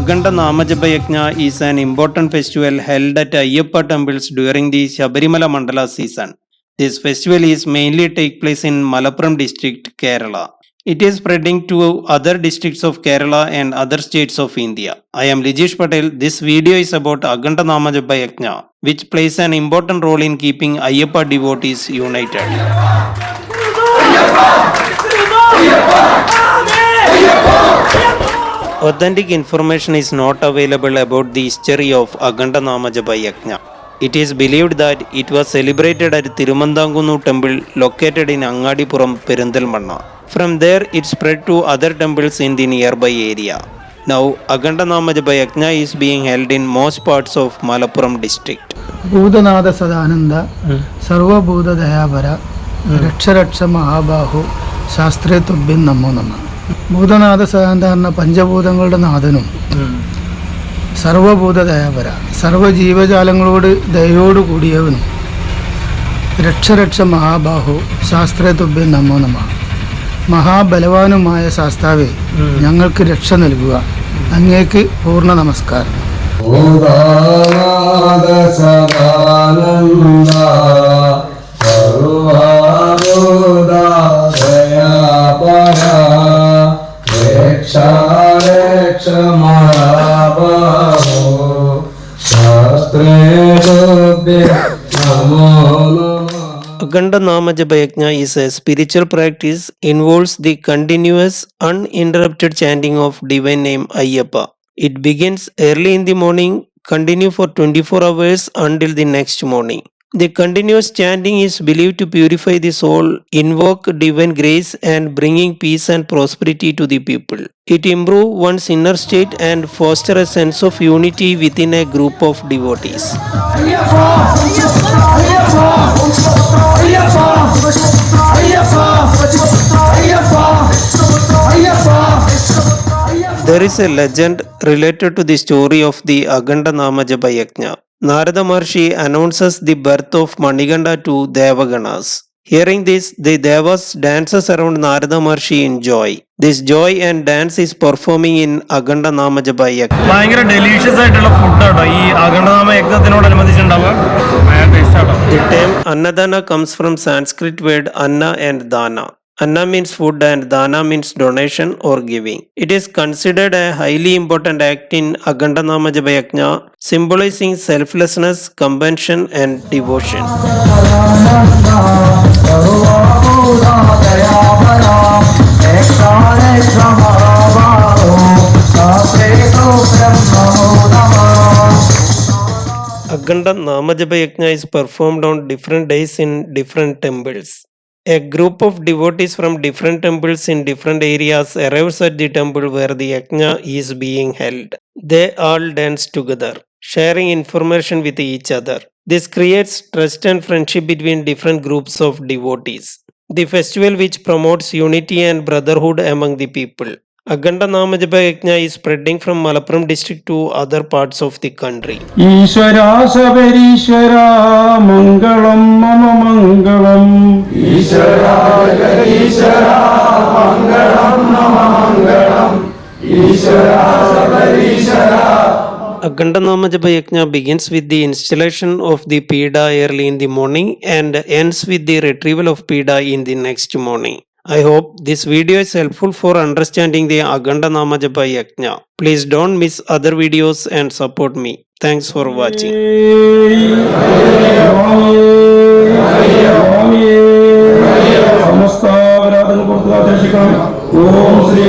Aganda Namajapa Yajna is an important festival held at Ayyappa temples during the Shabarimala Mandala season. This festival is mainly take place in Malappuram district, Kerala. It is spreading to other districts of Kerala and other states of India. I am Lijesh Patel. This video is about Aganda Namajapa Yajna, which plays an important role in keeping Ayyappa devotees united. Authentic information is not available about the history of Aganda Namajapa Yajna. It is believed that it was celebrated at Tirumandangunnu temple located in Angadipuram, Perindalmanna. From there, it spread to other temples in the nearby area. Now, Aganda Namajapa Yajna is being held in most parts of Malappuram district. Bhudanada Sadananda, Sarva Bhuda Dayavara, Raksha Mahabahu, Shastre Tubbin Namo Namah. Bhoothanatha സാധാരണ പഞ്ചഭൂതങ്ങളുടെ നാഥനും സർവഭൂത ദയാപര സർവജീവജാലങ്ങളോട് ദയോടു കൂടിയവനും രക്ഷ മഹാബാഹു ശാസ്ത്രേ തുഭ്യം നമോ നമഃ. മഹാബലവാനുമായ ശാസ്താവേ, ഞങ്ങൾക്ക് രക്ഷ നൽകുക. അങ്ങേക്ക് പൂർണ്ണ നമസ്കാരം. Aganda Namajapa Yajna is a spiritual practice, involves the continuous, uninterrupted chanting of divine name Ayyappa. It begins early in the morning, continue for 24 hours until the next morning. The continuous chanting is believed to purify the soul, invoke divine grace and bringing peace and prosperity to the people. It improves one's inner state and foster a sense of unity within a group of devotees. There is a legend related to the story of the Aganda Namajapa Yajna. Narada Maharshi announces the birth of Maniganda to Devaganas. Hearing this, the Devas dances around Narada Maharshi in joy. This joy and dance is performing in Aganda Namajapa Yajna. ഭയങ്കര delicious ആയിട്ടുള്ള ഫുഡാട്ടോ ഈ അഖണ്ഡനാമ യജ്ഞത്തിനോടനുബന്ധിച്ചുണ്ടാവുക. The term Annadana comes from Sanskrit word Anna and Dana. Anna means food and Dana means donation or giving. It is considered a highly important act in Aganda Namajapa Yajna, symbolizing selflessness, compassion and devotion. Aganda Namajapa Yajna is performed on different days in different temples. A group of devotees from different temples in different areas arrives at the temple where the yajna is being held. They all dance together, sharing information with each other. This creates trust and friendship between different groups of devotees. The festival which promotes unity and brotherhood among the people. Aganda Namajapa Yajna is spreading from Malappuram district to other parts of the country. Ishvara Sabarishvara Mangalam Mama Mangalam Ishvara Ishvara Mangalam Mama Mangalam Ishvara Sabarishvara. Aganda Namajapa Yajna begins with the installation of the Pida early in the morning and ends with the retrieval of Pida in the next morning. I hope this video is helpful for understanding the Aganda Namajapa Yajna. Please don't miss other videos and support me. Thanks for watching. Om Sri